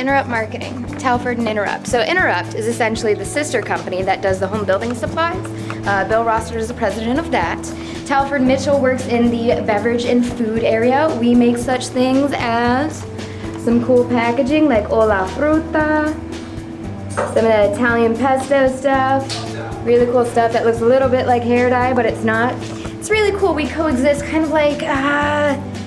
Interrupt Marketing, Telford and Interrupt. So Interrupt is essentially the sister company that does the home building supplies. Bill Roster is the president of that. Telford Mitchell works in the beverage and food area. We make such things as some cool packaging like Ola Fruta, some of the Italian pesto stuff, really cool stuff that looks a little bit like hair dye, but it's not. It's really cool. We coexist kind of like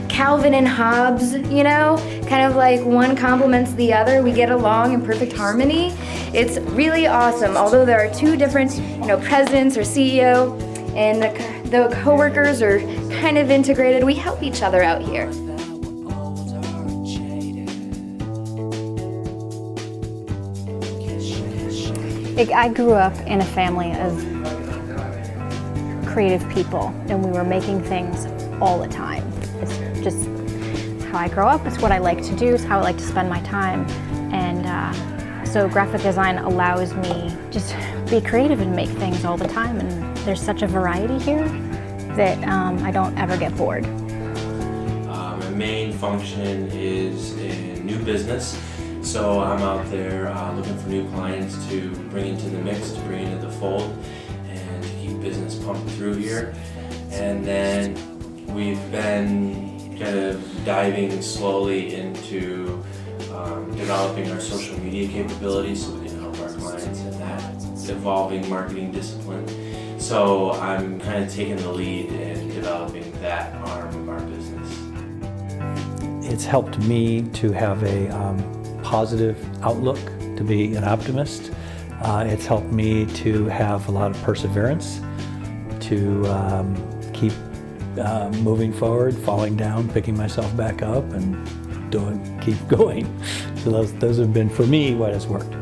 Calvin and Hobbes, you know? Kind of like one complements the other. We get along in perfect harmony. It's really awesome. Although there are two different, presidents or CEO, and the co-workers are kind of integrated, we help each other out here. I grew up in a family of creative people, and we were making things all the time. It's just how I grow up, it's what I like to do, it's how I like to spend my time. And so graphic design allows me just to be creative and make things all the time, and there's such a variety here that I don't ever get bored. My main function is in new business. So I'm out there looking for new clients to bring into the mix, to bring into the fold, and to keep business pumped through here. And then we've been kind of diving slowly into developing our social media capabilities so we can help our clients in that evolving marketing discipline. So I'm kind of taking the lead in developing that arm of our business. It's helped me to have a positive outlook, to be an optimist. It's helped me to have a lot of perseverance, to keep moving forward, falling down, picking myself back up, and keep going. So those have been, for me, what has worked.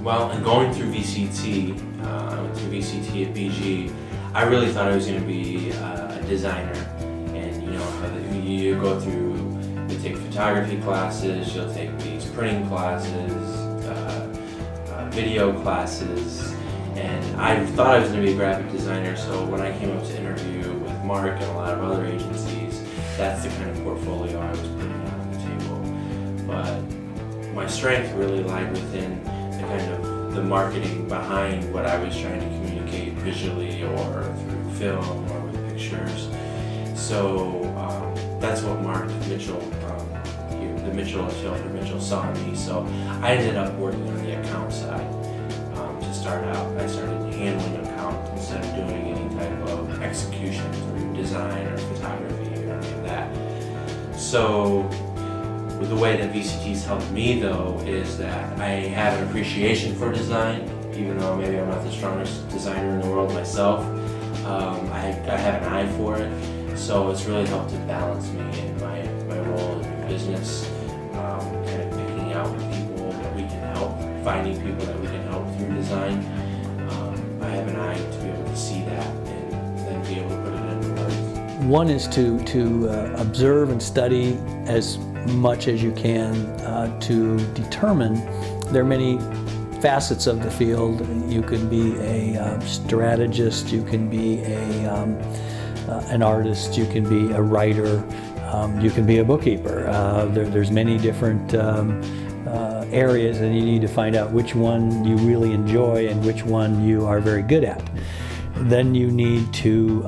Well, and going through VCT, I went through VCT at BG. I really thought I was going to be a designer, and you go through, you take photography classes, you'll take these printing classes, video classes, and I thought I was going to be a graphic designer. So when I came up to interview with Mark and a lot of other agencies, that's the kind of portfolio I was putting on the table. But my strength really lied within the kind of the marketing behind what I was trying to communicate visually or through film or with pictures. So that's what Mark Mitchell, the Mitchell of Telford Mitchell, saw in me. So I ended up working on the account side to start out. I started handling account instead of doing any type of execution through design or photography or any of that. So the way that VCT's helped me though is that I have an appreciation for design, even though maybe I'm not the strongest designer in the world myself. I have an eye for it, so it's really helped to balance me in my role in business, kind of picking out people that we can help, finding people that we can help through design. I have an eye to be able to see that and then be able to put it into words. One is to observe and study as much as you can to determine. There are many facets of the field. You can be a strategist, you can be an artist, you can be a writer, you can be a bookkeeper. There's many different areas, and you need to find out which one you really enjoy and which one you are very good at. Then you need to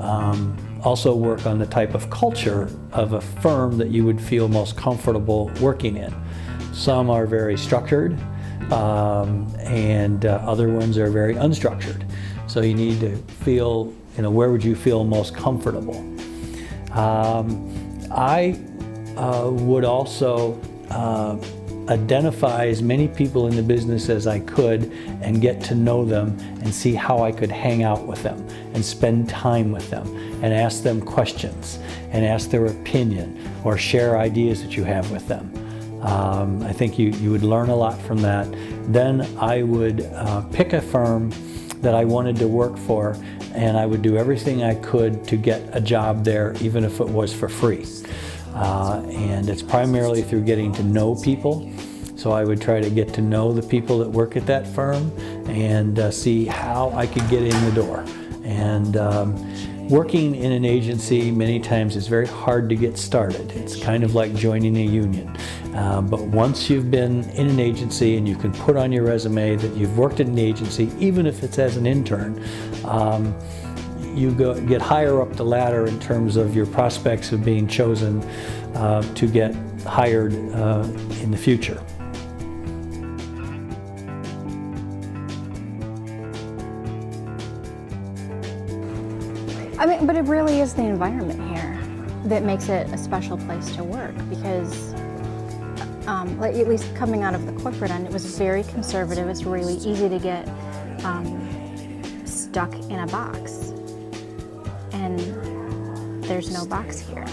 also work on the type of culture of a firm that you would feel most comfortable working in. Some are very structured, and other ones are very unstructured. So you need to feel, where would you feel most comfortable? I would also identify as many people in the business as I could and get to know them and see how I could hang out with them and spend time with them and ask them questions and ask their opinion or share ideas that you have with them. I think you would learn a lot from that. Then I would pick a firm that I wanted to work for, and I would do everything I could to get a job there, even if it was for free. And it's primarily through getting to know people. So I would try to get to know the people that work at that firm and see how I could get in the door. And Working in an agency many times is very hard to get started. It's kind of like joining a union. But once you've been in an agency and you can put on your resume that you've worked in an agency, even if it's as an intern, you get higher up the ladder in terms of your prospects of being chosen to get hired in the future. I mean, but it really is the environment here that makes it a special place to work because, like at least coming out of the corporate end, it was very conservative. It's really easy to get stuck in a box, and there's no box here.